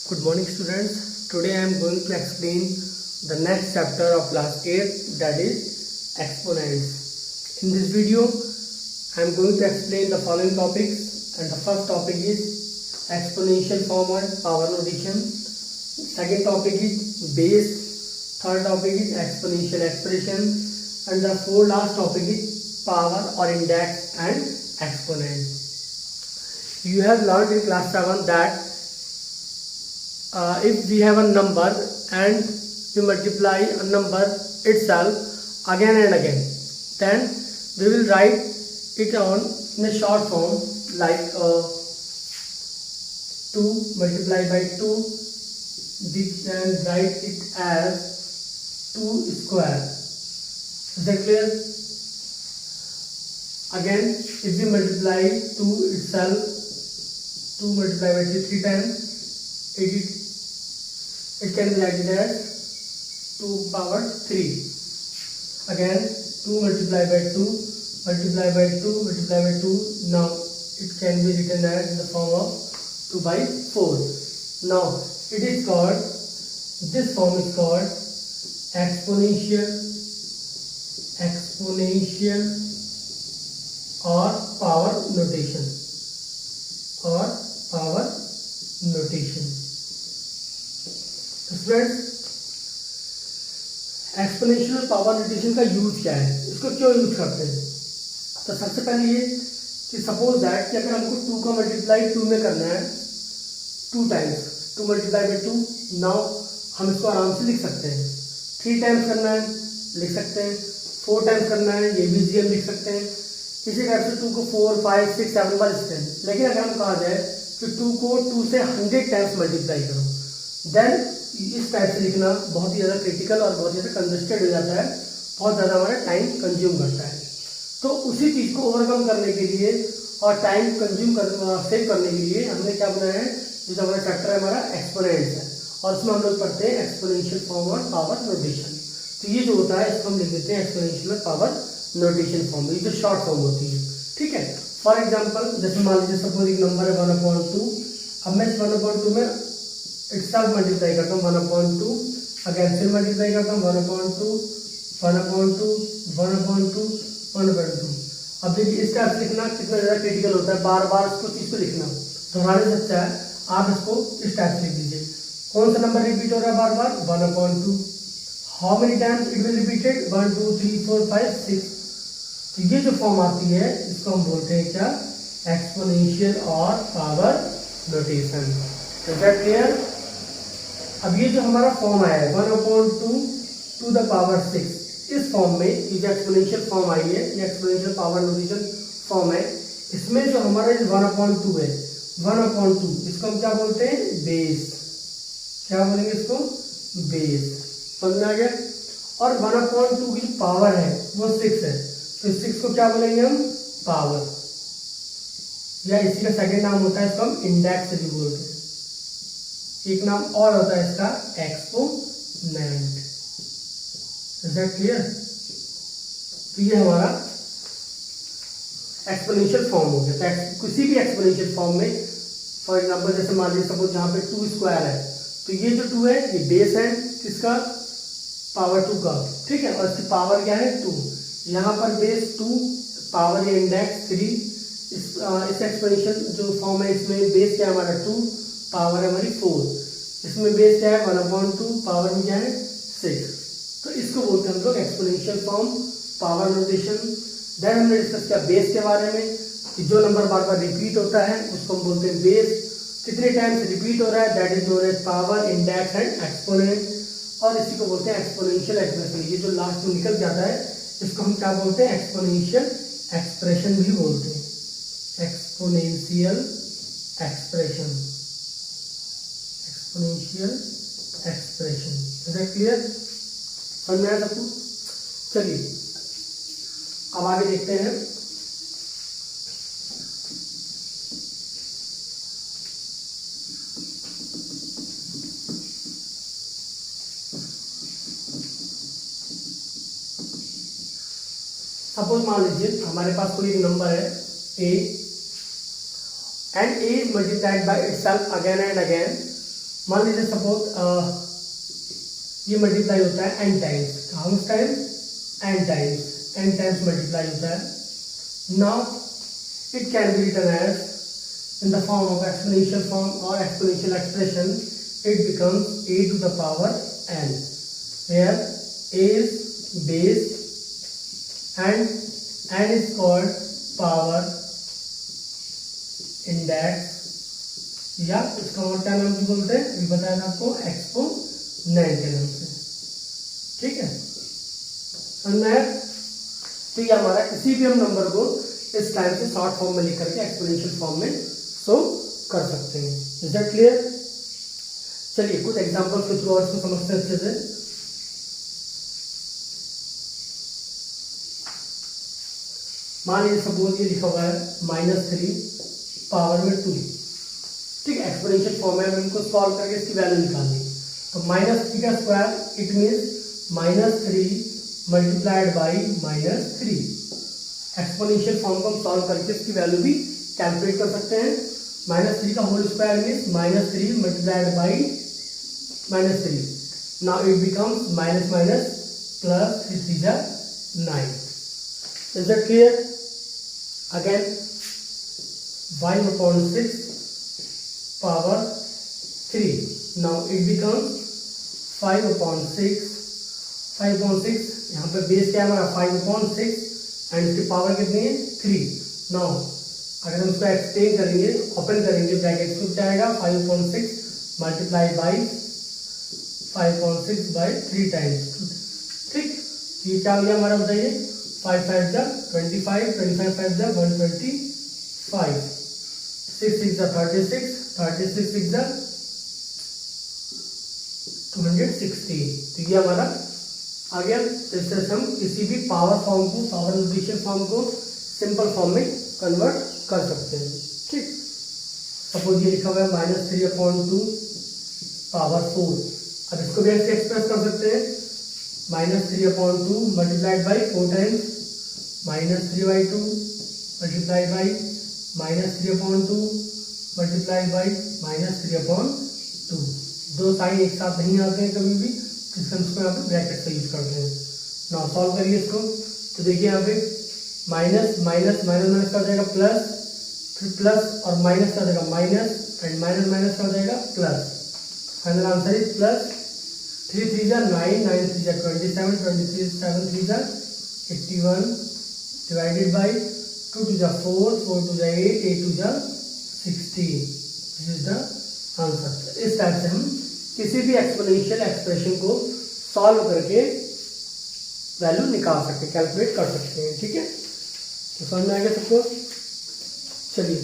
Good morning students. Today I am going to explain the next chapter of class 8, that is exponents. In this video I am going to explain the following topics, and the first topic is exponential form and power notation. Second topic is base. Third topic is exponential expression, and the fourth last topic is power or index and exponent. You have learned in class 7 that if we have a number and we multiply a number itself again and again, then we will write it on in a short form like 2 multiplied by 2. We can write it as 2 square. Is that clear? Again, if we multiply 2 itself, 2 multiplied by 3 times, it can be written as 2 power 3. Again, 2 multiplied by 2 multiplied by 2 multiplied by 2. Now it can be written as in the form of 2 by 4. Now it is called, this form is called exponential or power notation, students, exponential power notation का use क्या है, इसको क्यों use करते हैं? तो सबसे पहले ये कि सपोज दैट कि अगर हमको 2 का मल्टीप्लाई 2 में करना है 2 टाइम्स, 2 मल्टीप्लाई बाई 2, नाउ हम इसको आराम से लिख सकते हैं। 3 टाइम्स करना है लिख सकते हैं, 4 टाइम्स करना है ये भी जी हम लिख सकते हैं। इसी तरह से 2 को 4, 5, 6, 7 बार लिखते हैं। लेकिन अगर हम कहा जाए कि 2 को 2 से 100 टाइम्स मल्टीप्लाई करो, देन इस टाइप से लिखना बहुत ही ज़्यादा क्रिटिकल और बहुत ज़्यादा कंजस्टेड हो जाता है, बहुत ज़्यादा हमारा टाइम कंज्यूम करता है। तो उसी चीज़ को ओवरकम करने के लिए और टाइम कंज्यूम सेव करने के लिए हमने क्या बनाया है, जो हमारा चैप्टर है हमारा एक्सपोनेंट्स है, और उसमें हम लोग पढ़ते हैं एक्सपोनेंशियल फॉर्म और पावर नोटेशन। तो ये जो होता है इसको हम लिख देते हैं एक्सपोनेंशियल और पावर नोटेशन फॉर्म, ये जो शॉर्ट फॉर्म होती है। ठीक है, फॉर एग्जाम्पल जैसे मान लीजिए सपोज एक नंबर है 1/2। अब मैं इस 1/2 में इट्सल्फ मल्टीप्लाई करता हूँ 1/2, अगेन फिर मल्टीप्लाई करता हूँ 1/2, 1/2, 1/2, 1/2। अब देखिए इस टाइप से लिखना कितना ज़्यादा क्रिटिकल होता है, बार बार इसको चीज़ को लिखना दोहराने से अच्छा है आप इसको इस टाइप से लिख दीजिए। कौन सा नंबर रिपीट हो रहा है बार बार? 1/2। How many times it will repeated? 1, 2, 3, 4, 5, 6। तो ये जो फॉर्म आती है इसको हम बोलते हैं क्या? एक्सपोनेंशियल और power notation. Is that clear? अब ये जो हमारा फॉर्म आया है 1/2 टू द पावर 6, इस फॉर्म में ये जो एक्सपोनेंशियल फॉर्म आई है, ये एक्सपोनेंशियल पावर नोटेशन फॉर्म है। इसमें जो हमारा 1/2 है, 1/2 इसको हम क्या बोलते हैं? बेस। क्या बोलेंगे इसको? बेस। समझ आ गया? और 1/2 की जो पावर है वो 6 है, तो 6 को क्या बोलेंगे हम? पावर, या इसी का सेकंड नाम होता है इसको हम इंडेक्स भी बोलते हैं। एक नाम और होता है इसका एक्सपोनेंट। Is that clear? तो ये हमारा एक्सपोनेंशियल फॉर्म हो गया। किसी भी एक्सपोनेंशियल फॉर्म में फॉर एग्जांपल जैसे मान लीजिए सपोज जहाँ पे 2 स्क्वायर है, तो ये जो 2 है ये बेस है किसका? पावर 2 का। ठीक है, और इसकी पावर क्या है? 2। यहाँ पर बेस 2, पावर या इंडेक्स 3। इस एक्सपोनेंशियल जो फॉर्म है इसमें बेस क्या है हमारा? 2, पावर है हमारी 4। इसमें बेस क्या है? 1/2, पावर में क्या है? 6। तो इसको बोलते हैं हम लोग exponential form, power notation. Then हमने डिस्कस किया बेस के बारे में कि जो नंबर बार बार रिपीट होता है उसको हम बोलते हैं बेस। कितने टाइम्स रिपीट हो रहा है that is known as power, index and exponent. और इसी को बोलते हैं एक्सपोनेंशियल एक्सप्रेशन। ये जो लास्ट में निकल जाता है इसको हम क्या बोलते हैं? एक्सपोनेंशियल एक्सप्रेशन भी बोलते हैं। Exponential expression, exponential expression. Is that clear? समझ में आया सबको? चलिए अब आगे देखते हैं। सपोज मान लीजिए हमारे पास कोई एक नंबर है a and a is multiplied by itself again and again, मान लीजिए सपोज ये मल्टीप्लाई होता है n times, how much time, n times multiply होता है। Now it can be written as in the form of exponential form or exponential expression. It becomes a to the power n, where a is base and n is called power index, या इसका और क्या नाम बोलते हैं अभी बताया था आपको, एक्सपोनेंट के नाम से। ठीक है, समझ में? तो ये हमारा किसी भी हम नंबर को इस टाइप से शॉर्ट फॉर्म में लिख करके एक्सपोनेंशियल फॉर्म में सो कर सकते हैं। Is that clear? चलिए कुछ एग्जांपल्स के थ्रू और इसको समझते हैं अच्छे से। मान लीजिए सपोज ये लिखा हुआ है -3 पावर में 2, ठीक है, एक्सपोनेंशियल फॉर्म है, हमको सॉल्व करके इसकी वैल्यू निकालनी। तो -3 का square it means -3 multiplied by -3। Exponential form को हम सॉल्व करके इसकी वैल्यू भी कैलकुलेट कर सकते हैं। -3 का whole square means -3 multiplied by -3। Now it becomes minus minus plus 3 3 जा 9। Is that clear? Again 5/6 power 3। Now it becomes 5/6 यहाँ पे बेस क्या है हमारा 5/6 एंड इसकी पावर कितनी है 3। नाउ अगर हम इसको एक्सटेंड करेंगे, ओपन करेंगे ब्रैकेट, तो क्या आएगा 5/6 मल्टीप्लाई बाई 5/6 बाई 3 टाइम्स। ठीक, ये क्या हो गया हमारा बताइए, 5 5 जा 25, 25 5 जा 125, 6 6 जा 36, 36 6 जा 260। तो ये हमारा आ गया। इस तरह से हम किसी भी पावर फॉर्म को, पावर नोटेशन फॉर्म को सिंपल फॉर्म में कन्वर्ट कर सकते हैं। ठीक, सपोज ये लिखा हुआ है -3/2 पावर 4। अब इसको भी ऐसे एक्सप्रेस कर सकते हैं, -3/2 multiplied by 4 times -3/2 multiplied by -3/2 multiplied by -3/2। दो साइन एक साथ नहीं आते हैं कभी भी, तो इसको यहाँ पे ब्रैकेट से यूज करते हैं। नाउ सॉल्व करिए इसको, तो देखिए यहाँ पे माइनस माइनस माइनस माइनस का हो जाएगा प्लस, फिर प्लस और माइनस का हो जाएगा माइनस, एंड माइनस माइनस का हो जाएगा plus. Final answer is plus 3 3 जा 9, 9 3 जा 27, 23 7 3 जा 81 डिवाइडेड बाई 2 2 जा 4, 4 2 जा 8, 8 2 जा 16। This is the answer. इस टाइप से हम किसी भी एक्सपोनेंशियल एक्सप्रेशन को सॉल्व करके वैल्यू निकाल सकते हैं, कैलकुलेट कर सकते हैं। ठीक है, तो समझ में आएगा सबको? चलिए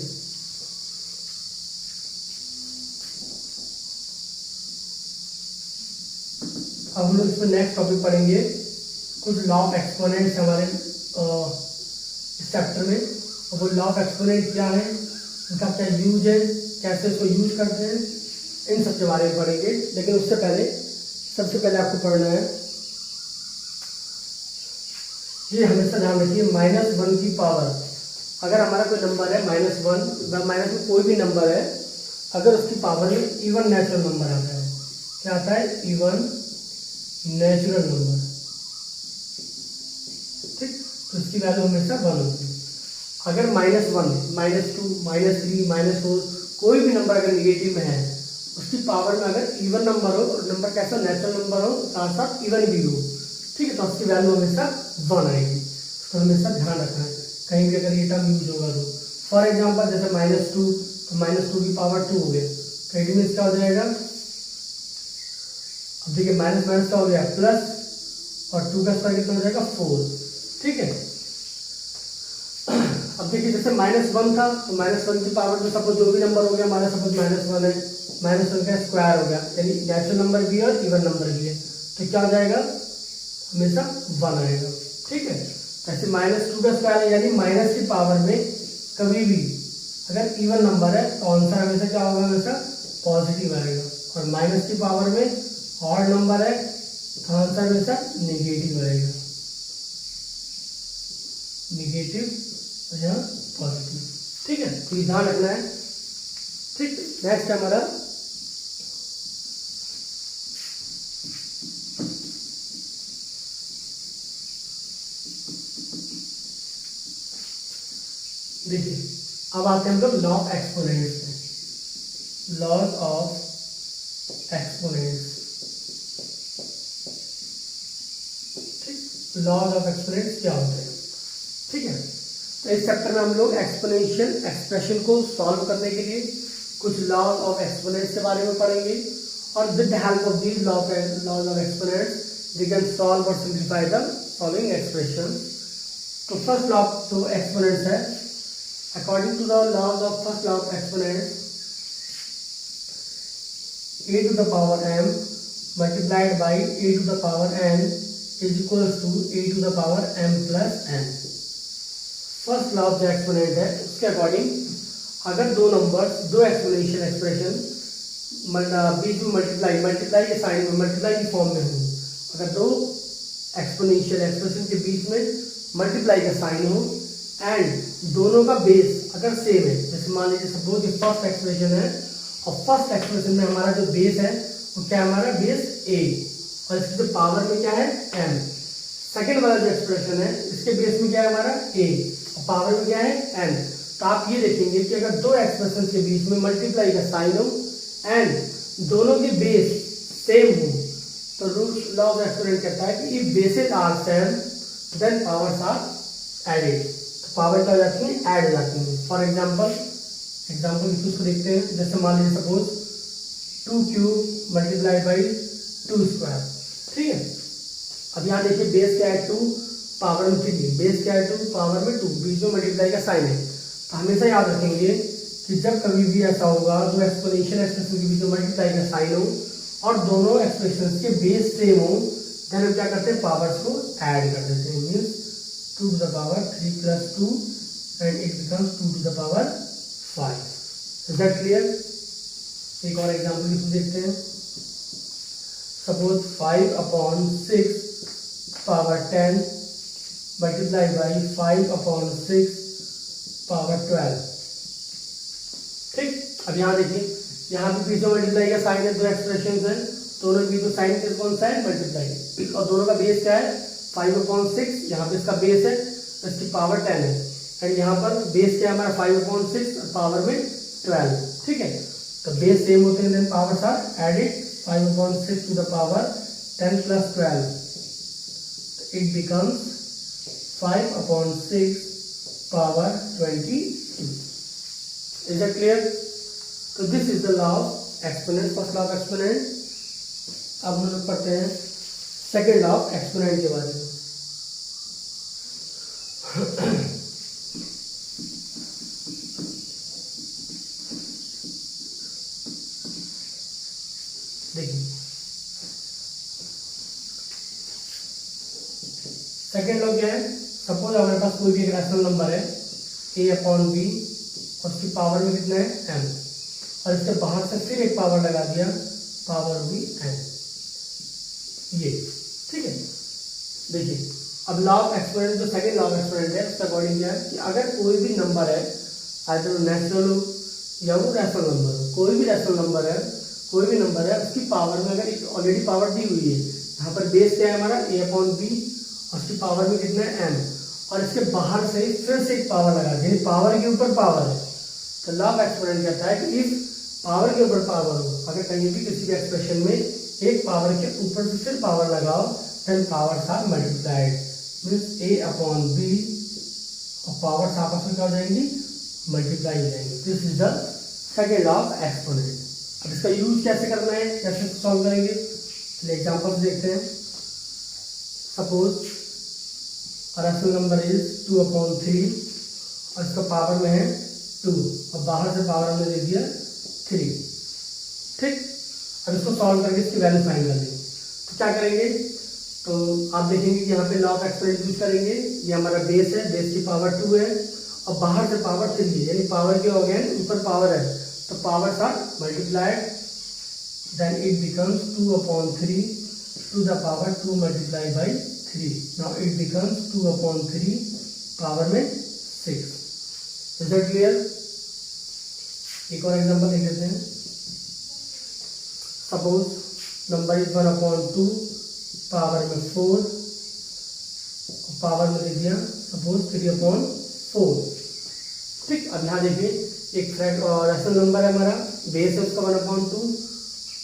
अब हम लोग इसमें नेक्स्ट टॉपिक पढ़ेंगे, कुछ लॉ ऑफ एक्सपोनेंट्स हमारे इस चैप्टर में। और वो लॉ ऑफ एक्सपोनेंट क्या है, उनका क्या यूज है, कैसे उसको यूज करते हैं, इन सब के बारे में पढ़ेंगे। लेकिन उससे पहले सबसे पहले आपको पढ़ना है, ये हमेशा ध्यान रखिए, -1 की पावर, अगर हमारा कोई नंबर है -1, माइनस में कोई भी नंबर है, अगर उसकी पावर में इवन नेचुरल नंबर आता है, क्या आता है, इवन नेचुरल नंबर। ठीक, तो इसकी वैल्यू हमेशा 1 होती है। अगर -1, -2, -3, -4 कोई भी नंबर अगर निगेटिव में है, उसकी पावर में अगर इवन नंबर हो, और नंबर कैसा नेचुरल नंबर हो, साथ साथ इवन भी हो, ठीक है, तो उसकी वैल्यू हमेशा 1 आएगी। तो हमेशा ध्यान रखना है कहीं भी अगर ये टर्म यूज होगा तो। फॉर एग्जांपल जैसे -2, तो -2 की पावर 2 हो गया, तो इट मीन्स क्या हो जाएगा, अब देखिए माइनस माइनस का हो गया प्लस, और 2 का स्क्वायर कितना हो जाएगा 4। ठीक है, अब देखिए जैसे -1 था, तो -1 की पावर में सपोज जो भी नंबर हो गया हमारा, सपोज -1 है, -1 का स्क्वायर हो गया, यानी नेचुरल नंबर भी है और इवन नंबर भी है, तो क्या हो जाएगा, हमेशा 1 आएगा। ठीक है, ऐसे -2 का स्क्वायर है, यानी माइनस की पावर में कभी भी अगर इवन नंबर है तो आंसर हमेशा क्या होगा, हमेशा पॉजिटिव आएगा। और माइनस की पावर में ऑड नंबर है तो आंसर हमेशा नेगेटिव आएगा, नेगेटिव या पॉजिटिव। ठीक है, तो ध्यान रखना है। ठीक, नेक्स्ट हमारा देखिए अब आते हैं हम लोग लॉ ऑफ एक्सपोनेंट्स में। लॉ ऑफ एक्सपोनेंट्स, ठीक, लॉ ऑफ एक्सपोनेंट्स क्या होते हैं, ठीक है। तो इस चैप्टर में हम लोग एक्सपोनेंशियल एक्सप्रेशन को सॉल्व करने के लिए कुछ लॉज ऑफ एक्सपोनेंट्स के बारे में पढ़ेंगे, और with the help of these laws of exponents we can solve और सिंप्लीफाई द फॉलोइंग एक्सप्रेशन। तो फर्स्ट लॉ जो एक्सपोनेंट्स है, according to the laws of first law of exponents, a to the power m multiplied by a to the power n is equals to a to the power m plus n। First law of जो exponent है उसके according अगर दो numbers, दो exponential expression बीच में multiply के sign में, multiply की फॉर्म में हो, अगर दो एक्सपोनेंशियल एक्सप्रेशन के बीच में मल्टीप्लाई का साइन हो एंड दोनों का बेस अगर सेम है, जैसे मान लीजिए सपोज ये फर्स्ट एक्सप्रेशन है और फर्स्ट एक्सप्रेशन में हमारा जो बेस है वो क्या है, हमारा बेस a और इसकी जो पावर में क्या है m। सेकेंड वाला जो एक्सप्रेशन है इसके बेस में क्या है हमारा a और पावर में क्या है n। तो आप ये देखेंगे कि अगर दो एक्सप्रेशन के बीच में मल्टीप्लाई का साइन हो एंड दोनों के बेस सेम हो तो रूल लॉ ऑफ एक्सपोनेंट कहता है कि if bases are same then powers are added. Power क्या हो जाती है, ऐड हो जाती है। फॉर एग्जाम्पल इसको देखते हैं, जैसे मान लीजिए suppose 2 cube multiplied by 2 square, ठीक है। अब यहाँ देखिए बेस क्या है 2, पावर में 3, बेस क्या है 2, पावर में 2, बीच में मल्टीप्लाई का साइन है। तो हमेशा याद रखेंगे कि जब कभी भी ऐसा होगा दो एक्सपोनेंशियल एक्सप्रेशन के बीच में मल्टीप्लाई का साइन हो और दोनों एक्सप्रेशन के बेस सेम हो, देन हम क्या करते हैं, पावर्स को ऐड कर देते हैं। Means 2 to the power 3 plus 2 and it becomes 2 to the power 5। Is that clear? एक और एग्जाम्पल इसमें देखते हैं। Suppose 5 upon 6 power 10 multiply by 5 upon 6 power 12, ठीक। अब यहाँ देखिए, यहाँ पे पीछे मल्टीप्लाई का साइन है, दो एक्सप्रेशन है, दोनों के बीच साइन कौन सा है, मल्टीप्लाई, और दोनों का बेस क्या है 5 अपॉन 6, यहाँ पे इसका बेस है तो इसकी पावर 10 है, एंड यहाँ पर बेस क्या है हमारा 5 अपॉन 6 और पावर में 12, ठीक है। तो बेस सेम होते हैं, then powers are added, 5 upon 6 to the power 10 plus 12, it becomes 5 upon 6 power 22। Is that clear? तो this is the law of exponent, first law of exponent. अब हम लोग पढ़ते हैं सेकेंड लॉ ऑफ एक्सपोनेंट के बारे में। देखिए सेकेंड लॉ क्या है, सपोज हमारे पास कोई भी एक रैशनल नंबर है a अपॉन बी और उसकी पावर में कितना है m, और इसके बाहर से फिर एक पावर लगा दिया, पावर भी n, ये, ठीक है। देखिए अब लॉ ऑफ एक्सपोनेंट, जो सेकंड लॉ ऑफ एक्सपोनेंट है उसके अकॉर्डिंग क्या है कि अगर कोई भी नंबर है, आइदर नेचुरल हो या वो रैशनल नंबर हो, कोई भी रैशनल नंबर है, कोई भी नंबर है, उसकी पावर में अगर एक ऑलरेडी पावर दी हुई है, यहाँ पर बेस क्या है हमारा a अपॉन बी और उसकी पावर में कितना है m, और इसके बाहर से फिर से एक पावर लगा दी, पावर के ऊपर पावर है। तो लॉ ऑफ एक्सपोनेंट कहता है कि इस पावर के ऊपर पावर हो, अगर कहीं भी किसी भी एक्सप्रेशन में एक पावर के ऊपर से फिर पावर लगाओ, then powers are multiplied, means a upon b और पावर्स आपस में क्या हो जाएंगी, मल्टीप्लाई हो जाएंगी। This is the second law of exponent. अब इसका यूज कैसे करना है, कैसे सॉल्व करेंगे, चलिए एग्जांपल्स देखते हैं। Suppose rational number is 2 upon 3 और इसका पावर में है 2 और बाहर से पावर हमने दे दिया 3, ठीक। अब इसको सॉल्व करके इसकी वैल्यू फाइंड कर लेंगे। तो क्या करेंगे, तो आप देखेंगे कि यहाँ पे लॉ ऑफ एक्सपोनेंट यूज करेंगे। ये हमारा बेस है, बेस की पावर 2 है और बाहर से पावर 3 है, यानी पावर के हो गए ऊपर पावर है, तो powers are multiplied, then it becomes 2 upon 3 to the power 2 multiply by 3। Now it becomes 2 upon 3 power में 6। Is that clear? एक और एग्जांपल देख लेते हैं। Suppose number is 1 upon 2 power में 4, पावर में दे दिया सपोज 3 अपॉन 4, ठीक, अब यहाँ देखिए एक रैशनल नंबर है हमारा, बेस है उसका 1/2,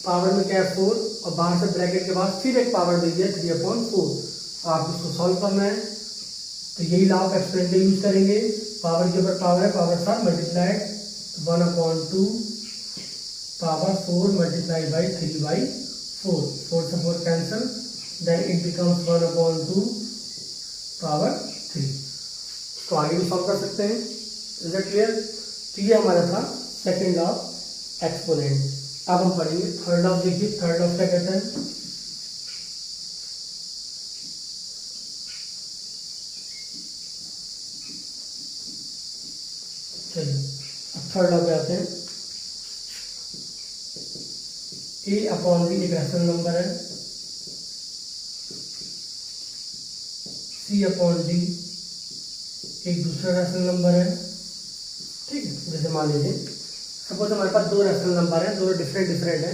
पावर में क्या है 4, और बाहर से ब्रैकेट के बाद फिर एक पावर दे दिया 3/4। आप इसको सॉल्व करना है तो यही लॉ ऑफ एक्सपोनेंट का यूज करेंगे। पावर के ऊपर पावर है, पावर साथ मल्टीप्लाइड 1/2 पावर 4 मल्टीप्लाई बाई 3/4, 4 से 4 cancel, then it becomes 1/2 power 3। तो आगे भी सॉल्व कर सकते हैं। Is it clear? तो ये हमारा था सेकेंड लॉ ऑफ एक्सपोनेंट। अब हम पढ़ेंगे थर्ड लॉ। देखिए थर्ड लॉ क्या कहता है, चलिए अब थर्ड लॉ पे आते हैं। ए अपॉन बी एक रैशनल नंबर है, सी अपॉन डी एक दूसरा रैशनल नंबर है। ठीक है, जैसे मान लीजिए सपोज हमारे पास दो रैशनल नंबर है, दोनों डिफरेंट है।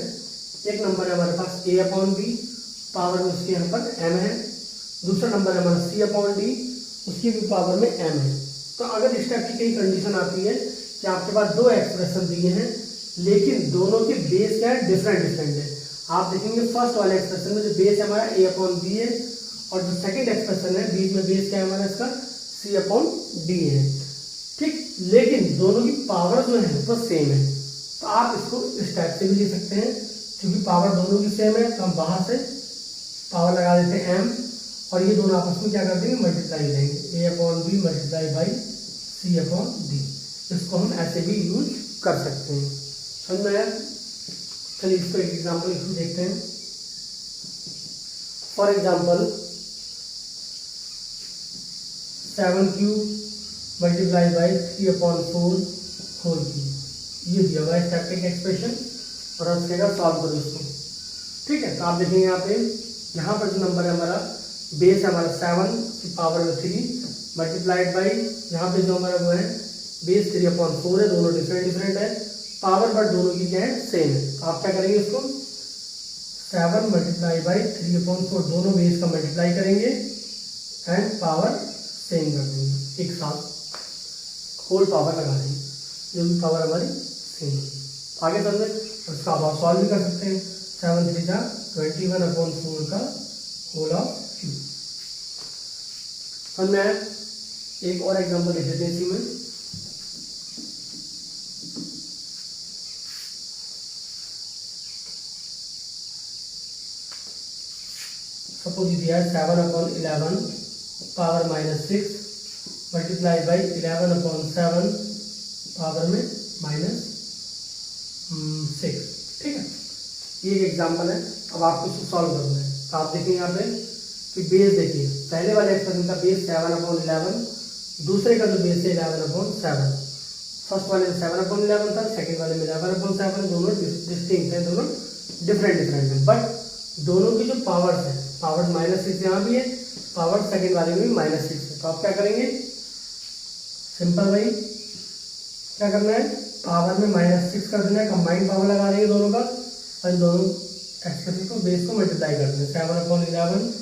एक नंबर है हमारे पास ए अपॉन बी, पावर में उसके यहाँ पर एम है। दूसरा नंबर है हमारा सी अपॉन डी, उसकी भी पावर में एम है। तो अगर इस टाइप की कई कंडीशन आती है कि आपके पास दो एक्सप्रेशन दिए हैं लेकिन दोनों के बेस क्या है, डिफरेंट है। आप देखेंगे फर्स्ट वाले एक्सप्रेशन में जो बेस है हमारा ए अपॉन बी है, और जो सेकंड एक्सप्रेशन है बीच में बेस क्या है हमारा इसका सी अपॉन डी है। ठीक, लेकिन दोनों की पावर जो है वो सेम है। तो आप इसको इस टाइप से भी लिख सकते हैं, क्योंकि पावर दोनों की सेम है तो हम बाहर से पावर लगा देते हैं एम, और ये दोनों आपस में क्या कर देंगे, मल्टीप्लाई देंगे, A upon B multiply by C upon D. इसको हम ऐसे भी यूज कर सकते हैं। समझ में आया? चलिए इसको एक एग्जाम्पल इसमें देखते हैं। For example 7³ multiply by 3/4 whole cube, ये दिया हुआ है स्टैटिक एक्सप्रेशन, और अब इसका सॉल्व करो इसको। ठीक है, तो आप देखेंगे यहाँ पर जो नंबर है हमारा बेस है हमारा 7 की पावर में 3 मल्टीप्लाइड बाई यहाँ पे जो हमारा वो है बेस 3/4 है, दोनों डिफरेंट है, पावर बट दोनों की क्या है सेम है। तो आप क्या करेंगे इसको 7 मल्टीप्लाई बाई 3/4, दोनों बेस का मल्टीप्लाई करेंगे एंड पावर सेम कर देंगे, एक साथ होल पावर लगा देंगे, जो भी पावर हमारी सेम है। आगे समझे, उसका आप सॉल्व भी कर सकते हैं। 7 3 जा 21/4 का होल ऑफ क्यूब। समझ में आया? एक और एग्जांपल देख लेते हैं इसी में। सपोज दिया है 7/11 पावर -6 मल्टीप्लाई बाई 11/7 पावर में -6। ठीक है, ये एक एग्जांपल है। अब आपको इसको सॉल्व करना है। तो आप देखिए यहाँ पे कि बेस देखिए, पहले वाले एक्सप्रेशन का बेस 7/11, दूसरे का जो बेस है 11/7। फर्स्ट वाले में 7/11 था, सेकंड वाले में 11/7। दोनों डिस्टिंक्ट है, दोनों डिफरेंट है, बट दोनों की जो पावर्स है, पावर -6 यहाँ भी है, पावर सेकंड वाले में भी -6 है। तो आप क्या करेंगे, सिंपल भाई क्या करना है, पावर में -6 कर देना है, कंबाइंड पावर लगा देंगे दोनों का, और दोनों एक्सप्रेशन को बेस को मल्टीप्लाई कर दें। 7/11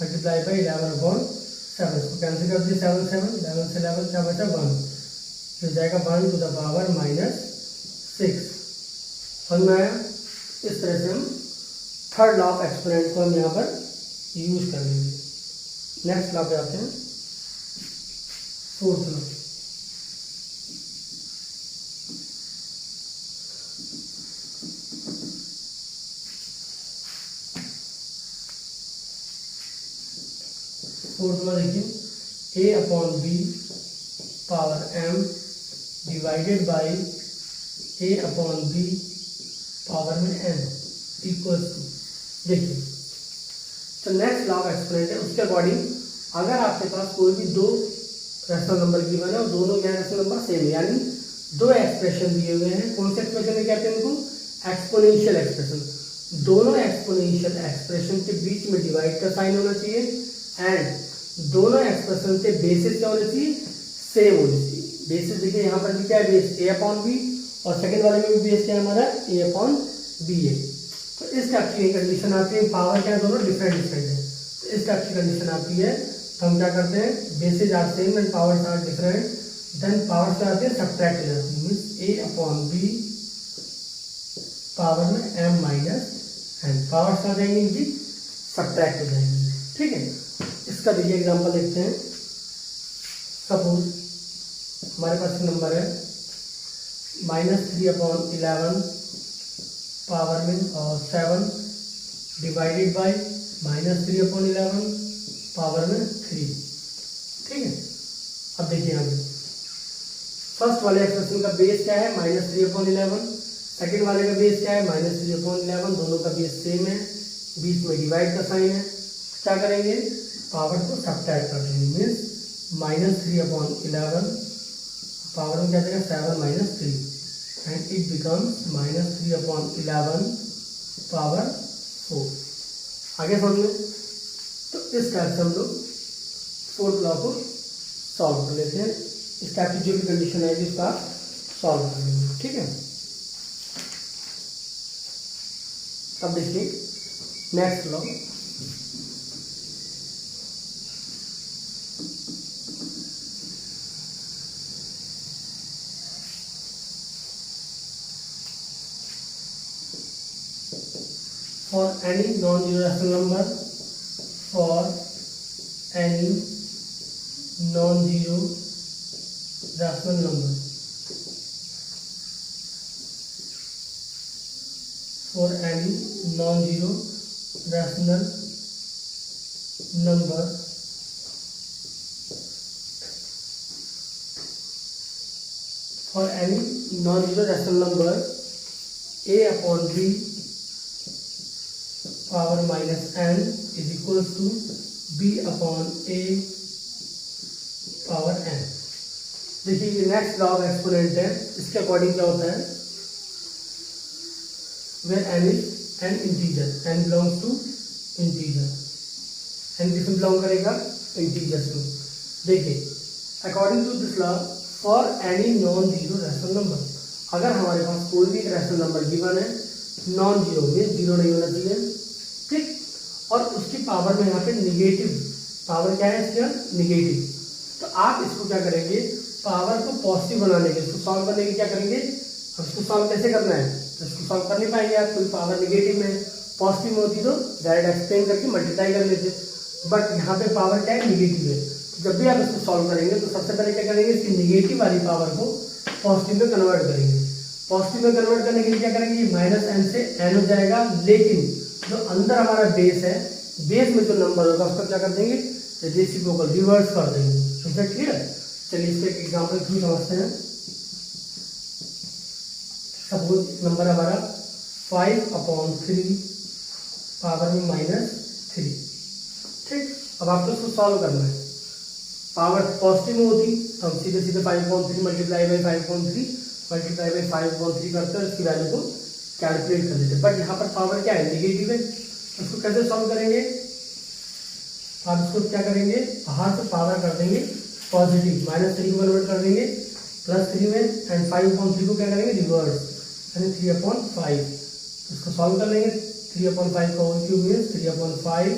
मल्टीप्लाई बाई 11/7, इसको कैंसिल कर दिए, 7 7 11 से 11 क्या बचा 1, फिर जाएगा 1 टू द पावर -6। समझ में आया? इस तरह से हम थर्ड लॉ ऑफ एक्सपोनेंट को हम यहाँ पर यूज कर लेंगे। नेक्स्ट लॉ पे आते हैं, फोर्थ लॉ। फोर्थ लॉ देखिए, A upon B power M divided by A upon B power में एन इक्वल्स टू। देखिए, तो नेक्स्ट लॉ ऑफ एक्सपोनेंट है, उसके अकॉर्डिंग अगर आपके पास कोई भी दो रैशनल नंबर गिवन है और दोनों क्या रैशनल नंबर सेम है, यानी दो एक्सप्रेशन दिए हुए हैं, कौन से एक्सप्रेशन कहते हैं इनको, एक्सपोनेंशियल एक्सप्रेशन। दोनों एक्सपोनेंशियल एक्सप्रेशन के बीच में डिवाइड का साइन होना चाहिए, एंड दोनों एक्सप्रेशन के बेसिस क्या होने चाहिए, सेम होनी चाहिए। बेसिस देखिए यहाँ पर भी क्या है, बेस ए अपॉन बी, और सेकंड वाले में भी बेस क्या है हमारा ए अपॉन बी है। तो इस टाइप की कंडीशन आती है, पावर क्या है दोनों डिफरेंट है, तो इस टाइप की कंडीशन आती है, तो हम क्या करते हैं, basis are same and powers are different, then power से आती है सब्ट्रैक्ट हो जाती है, means a upon B power में m माइनस n, पावर से आ जाएंगे इनकी सब्ट्रैक्ट हो जाएंगे। ठीक है, इसका देखिए एग्जांपल देखते हैं। सपोज हमारे पास नंबर है -3/11 पावर में और 7 डिवाइडेड बाई -3/11 पावर में 3। ठीक है, अब देखिए यहाँ पे फर्स्ट वाले एक्सप्रेशन का बेस क्या है -3/11, सेकंड वाले का बेस क्या है -3/11, दोनों का बेस सेम है, बीच में डिवाइड का साइन है। क्या करेंगे, पावर को सब्ट्रैक्ट कर देंगे, मीन्स -3/11 पावर में क्या देगा 7 - 3 एंड इट बिकम्स -3/11 पावर 4। आगे समझ में, तो इस टाइप से हम लोग फोर्थ लॉ को सॉल्व कर लेते हैं। इस टाइप की जो भी कंडीशन है जिसका सॉल्व कर लेंगे। ठीक है, अब देखिए next law. For any non-zero rational number, for any non-zero rational number, for any non-zero rational number, for any non-zero rational number, a upon b power -n is equal to b अपॉन a power n। देखिए ये next law of exponent है, इसके according क्या होता है, where n is an integer, n belongs to integer, n किसमें belong करेगा, इंटीजर्स में। देखिए according to this law, for any non zero rational number, अगर हमारे पास कोई भी एक रैशनल नंबर गिवन है, नॉन जीरो में जीरो नहीं होना चाहिए, ठीक, और उसकी पावर में यहाँ पे निगेटिव, पावर क्या है इसका, निगेटिव, तो आप इसको क्या करेंगे, पावर को पॉजिटिव बनाने के, इसको सॉल्व करने के क्या करेंगे, अब इसको सॉल्व कैसे करना है, तो इसको सॉल्व कर नहीं पाएंगे आप, कोई पावर निगेटिव में, पॉजिटिव में होती तो डायरेक्ट एक्सप्लेन करके मल्टीप्लाई कर लेते, बट यहाँ पे पावर क्या है, निगेटिव है। जब भी आप इसको सॉल्व करेंगे तो सबसे पहले क्या करेंगे, इसकी निगेटिव वाली पावर को पॉजिटिव में कन्वर्ट करेंगे। पॉजिटिव में कन्वर्ट करने के लिए क्या करेंगे, -n से n हो जाएगा, लेकिन जो अंदर हमारा बेस है, बेस में जो नंबर होगा उसका क्या कर देंगे, रेसिप्रोकल रिवर्स कर देंगे। इसका क्लियर, चलिए इसके एग्जांपल थ्रू समझते हैं। सपोज नंबर हमारा 5/3 पावर में -3। ठीक, अब आपको इसको सॉल्व करना है, पावर पॉजिटिव में होती तो हम सीधे सीधे 5/3 मल्टीप्लाई बाई 5/3 मल्टीप्लाई बाई 5/3 करते हैं, इसकी वैल्यू को कैलकुलेट कर लेते हैं, बट यहाँ पर पावर क्या है, निगेटिव है। उसको कैसे सॉल्व करेंगे, आप इसको क्या करेंगे, बाहर से पावर कर देंगे पॉजिटिव, -3 को कन्वर्ट कर देंगे +3 में, एंड 5/3 को क्या करेंगे, रिवर्स, यानी 3/5। इसको सॉल्व कर लेंगे, 3/5 का whole cube means 3/5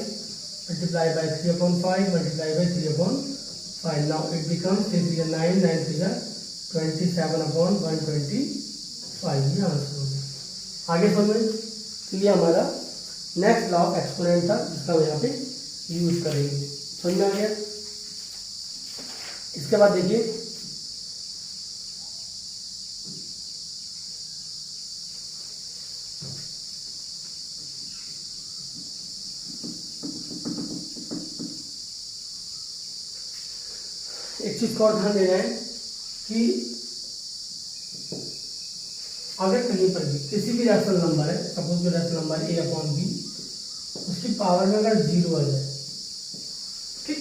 multiply by 3/5 multiply by 3/5। Now it becomes 3 × 9 9 3 27/125। ये आंसर हो गया। आगे समझ, तो ये हमारा नेक्स्ट लॉ ऑफ एक्सपोनेंट था जिसका हम यहाँ पे यूज करेंगे। समझ में आ गया। इसके बाद देखिए एक चीज को और ध्यान देना है कि अगर कहीं पर भी किसी भी रैशनल नंबर है, सपोज जो रैशनल नंबर a/b, उसकी पावर में अगर 0 आ जाए, ठीक,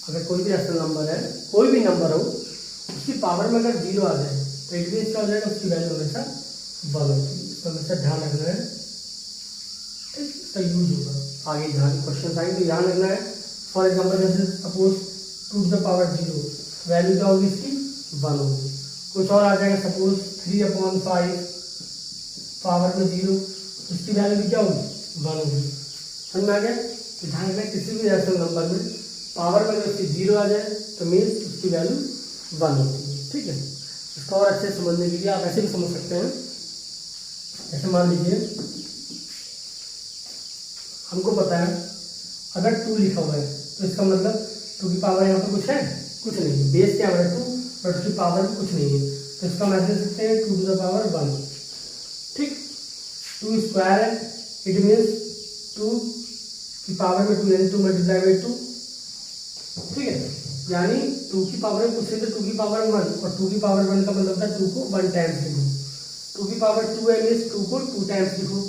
अगर कोई भी रैशनल नंबर है, कोई भी नंबर हो, उसकी पावर में अगर 0 आ जाए तो इट मीन्स क्या हो जाएगा, उसकी वैल्यू हमेशा 1 होगी। इसको हमेशा ध्यान रखना है, ठीक, इसका यूज होगा आगे ध्यान क्वेश्चन आएंगे, ध्यान रखना है। फॉर एग्जाम्पल जैसे सपोज 2⁻0, वैल्यू क्या होगी इसकी, 1 होगी। कुछ और आ जाएगा, सपोज 3/5 पावर में 0, उसकी वैल्यू भी क्या होगी, 1 होगी। समझ में आ गया। तो ध्यान रखना, किसी भी रैशनल नंबर में पावर में अगर उसकी 0 आ जाए तो मीन्स उसकी वैल्यू 1 होती है। ठीक है, इसको और अच्छे से समझने के लिए आप ऐसे भी समझ सकते हैं। ऐसे मान लीजिए हमको पता है अगर 2 लिखा हुआ है तो इसका मतलब 2 की पावर यहाँ पर कुछ है, कुछ नहीं है। बेस क्या है 2, बट उसकी पावर कुछ नहीं है, तो इसका हम ऐसे लिख सकते हैं 2 टू द पावर 1। ठीक, 2 स्क्वायर है, इट मीन्स 2 की पावर में 2 यानी 2 मल्टीप्लाई बाई 2। ठीक है, यानी 2 की पावर में कुछ है तो 2 की पावर 1, और 2 की पावर 1 का मतलब था 2 को 1 टाइम्स लिखो। 2 की पावर 2 है मीन्स 2 को 2 टाइम्स लिखो।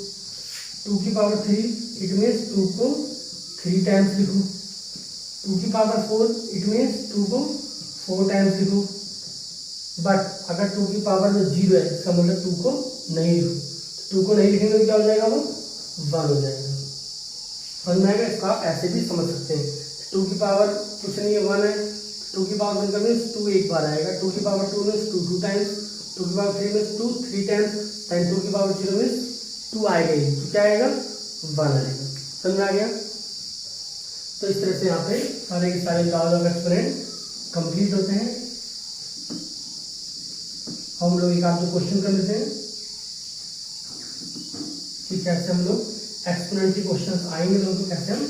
2 की पावर 3 इट मीन्स 2 को 3 टाइम्स लिखो। 2 की पावर 4 इट मीन्स 2 को 4 टाइम्स लिखो। बट अगर 2 की पावर में 0 है इसका मतलब 2 को नहीं लिखो। 2 को नहीं लिखेंगे तो क्या हो जाएगा, वो 1 हो जाएगा। समझ में आएगा? इसका आप ऐसे भी समझ सकते हैं। 2 की पावर कुछ नहीं है, 1 है। 2 की पावर 1 का मीन्स 2 एक बार आएगा। 2 की पावर 2 मीन्स 2 2 टाइम्स। 2 की पावर 3 मीन्स 2 3 टाइम्स। एंड 2 की पावर 0 मीन्स 2 आएगा ही, तो क्या आएगा, 1 आएगा। समझ में आ गया? तो इस तरह से यहाँ पे सारे के सारे लॉज ऑफ एक्सपोनेंट कंप्लीट होते हैं। हम लोग एक आध दो क्वेश्चन कर लेते हैं कि कैसे हम लोग एक्सपोनेंट के क्वेश्चंस आएंगे तो उनको कैसे हम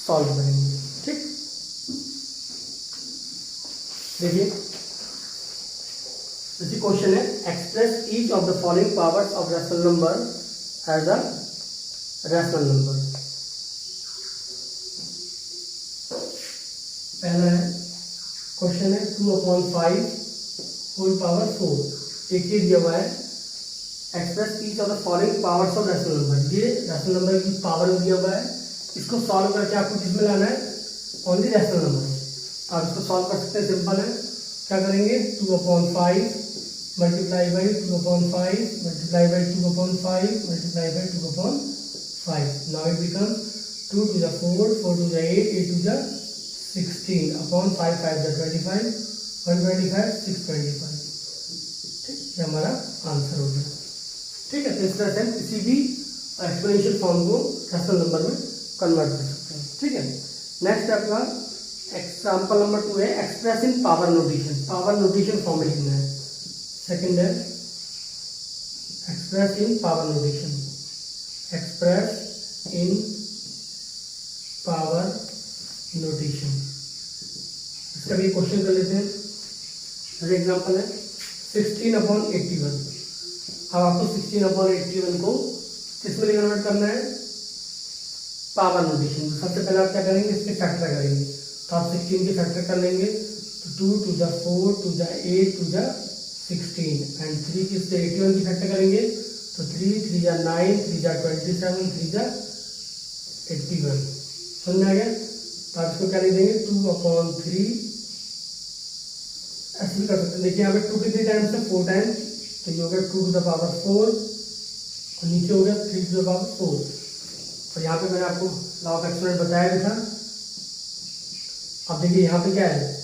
सॉल्व करेंगे। ठीक, देखिए जैसे क्वेश्चन है, express each of the following powers of rational number as a rational number. पहला है क्वेश्चन है 2/5 होल पावर 4। एक ये दिया हुआ है, express each of the following powers of rational number. ये रैशनल नंबर की पावर दिया हुआ है, इसको सॉल्व करके आपको किसमें लाना है, ओनली रैशनल नंबर। आप इसको सॉल्व कर सकते हैं, सिंपल है। क्या करेंगे, 2/5 multiply by 2/5 multiply by 2/5 multiply by 2/5। Now it become 2 to the 4, 4 to the 8, 8 to the 16 upon 5 5 the 25, 125 625। ठीक, ये हमारा आंसर हो गया। ठीक है, तो इस तरह से हम किसी भी एक्सपोनेंशियल फॉर्म को रैशनल नंबर में कन्वर्ट कर सकते हैं। ठीक है, नेक्स्ट आपका एग्जाम्पल नंबर 2 है, express in power notation. Power notation form में लिखना है। सेकंड है express in power notation. Express in power notation, इसका भी क्वेश्चन कर लेते हैं। जैसे एग्जाम्पल है 16/81। अब आपको 16/81 को किस में कन्वर्ट करना है, पावर नोटेशन। सबसे पहले आप क्या करेंगे, इसके फैक्टर करेंगे। तो आप 16 के फैक्टर कर लेंगे, तो 2 to the 4 to the 8 to the 16 and 3 किससे 81 की फैक्टर करेंगे, तो 3 3 जा 9 3 जा 27 3 जा 81। समझ में आ गया? तो आप इसको क्या लिख देंगे, 2/3। ऐसे भी कर सकते हैं। देखिए यहाँ पे 2 कितने टाइम्स है, 4 टाइम्स, तो ये हो गया 2 to the power 4 और नीचे हो गया 3 to the power 4। और यहाँ पे मैंने आपको लॉ ऑफ एक्सपोनेंट बताया भी था। अब देखिए यहाँ पे क्या है,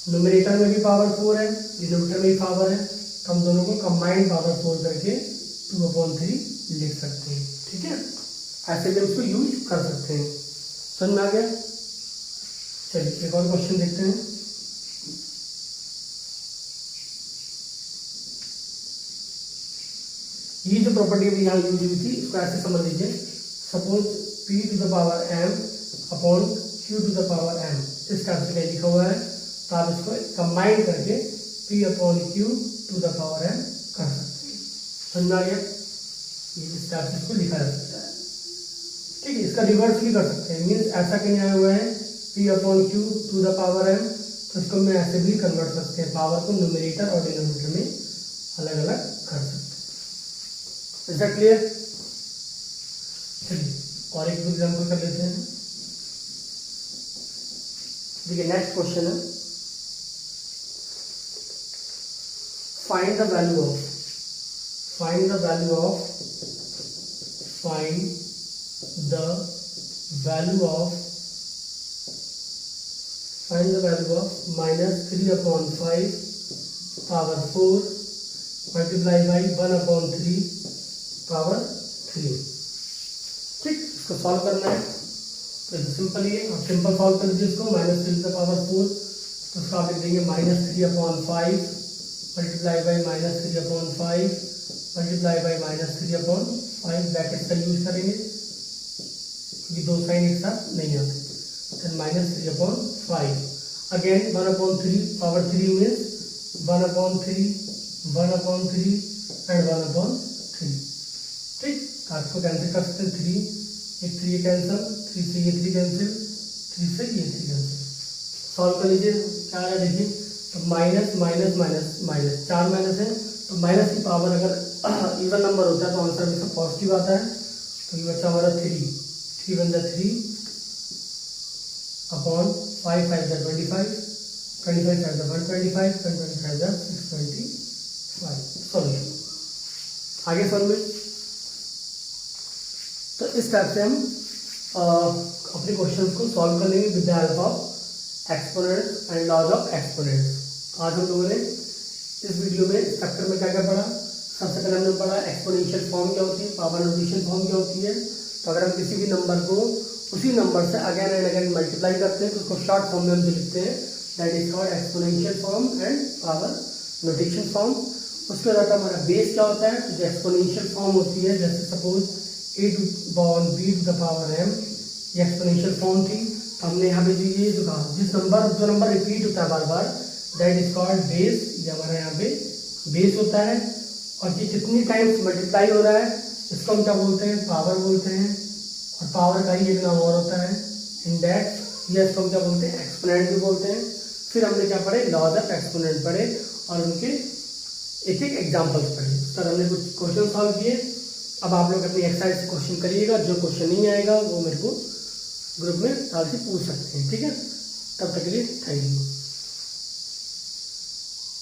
न्यूमरेटर में भी पावर 4 है, डिनोमिनेटर में भी पावर है, तो हम दोनों को कंबाइंड पावर 4 करके 2/3 लिख सकते हैं। ठीक है, ऐसे भी उसको यूज कर सकते हैं। समझ में आ गया? चलिए एक और क्वेश्चन देखते हैं। ये जो प्रॉपर्टी अभी यहाँ यूज हुई थी, इसको ऐसे समझ लीजिए। Suppose p to the power m upon q to the power m, इस टाइप से लिखा हुआ है, तो आप इसको कंबाइन करके p/q to the power m कर सकते हैं। समझ आ गया? ये इस टाइप से इसको लिखा जा सकता है। ठीक है, इसका रिवर्स भी कर सकते हैं। मीन्स ऐसा कहीं आया हुआ है p/q to the power m, तो इसको मैं ऐसे भी कन्वर्ट सकते हैं, पावर को न्यूमरेटर और डिनोमिनेटर में अलग अलग कर सकते हैं। Is that clear? चलिए और एक एग्जाम्पल कर लेते हैं। देखिए नेक्स्ट क्वेश्चन है, find the value of find the value of -3/5 power 4 multiply by 1/3 power 3। ठीक, इसको सॉल्व करना है। तो सिंपल ही है, आप सिंपल सॉल्व कर लीजिए इसको। -3 to the power 4, तो उसका आप लिख देंगे -3/5 multiply by -3/5 multiply by -3/5 bracket का यूज करेंगे क्योंकि दो साइन एक साथ नहीं आते। then -3/5 again 1/3 power 3 means 1/3 1/3 and 1/3। ठीक, आप इसको कैंसिल कर सकते हैं। 3 एक 3 कैंसिल, 3 से ये 3 कैंसिल, 3 से ये 3 कैंसिल। सॉल्व कर लीजिए क्या है, देखिए तो minus minus minus minus 4 minus है तो माइनस की पावर अगर इवन नंबर होता है तो आंसर हमेशा पॉजिटिव आता है। तो ये बच्चा हमारा 3 बन जाए 3 अपॉन 5 5 जा 25 25 5 जा 125 125 जा 625। सॉल्यूशन आगे सॉल्व में। तो इस टाइप से हम अपने क्वेश्चन को सॉल्व कर लेंगे with the help of exponents and laws of exponents. आज हम लोगों ने इस वीडियो में स्ट्रक्चर में क्या क्या पढ़ा। सबसे पहले हमने पढ़ा एक्सपोनेंशियल फॉर्म क्या होती है, पावर नोटेशन फॉर्म क्या होती है। तो अगर हम किसी भी नंबर को उसी नंबर से अगेन एंड अगेन मल्टीप्लाई करते हैं तो उसको शॉर्ट फॉर्म में हम जो लिखते हैं that is called exponential form and power notation form. उसके बाद हमारा बेस क्या होता है, तो जो एक्सपोनेंशियल फॉर्म होती है जैसे सपोज a/b⁴ m ये एक्सपोनेंशियल फॉर्म थी। तो हमने यहाँ पे जो ये जो कहा जो नंबर रिपीट होता है बार बार दैट इज कॉल्ड बेस। ये हमारा यहाँ पे बेस होता है। और ये कितनी टाइम्स मल्टीप्लाई हो रहा है इसको हम क्या बोलते हैं, पावर बोलते हैं। और पावर का ही एक नाम और होता है इंडेक्स, या इसको हम क्या बोलते हैं, एक्सपोनेंट भी बोलते हैं। फिर हमने क्या पढ़े, लॉज ऑफ एक्सपोनेंट पढ़े और उनके एक एक एग्जाम्पल्स पढ़े। सर हमने कुछ क्वेश्चन सॉल्व किए। अब आप लोग अपनी एक्सरसाइज से क्वेश्चन करिएगा, जो क्वेश्चन नहीं आएगा वो मेरे को ग्रुप में डाल के पूछ सकते हैं। ठीक है, तब तक के लिए थैंक यू।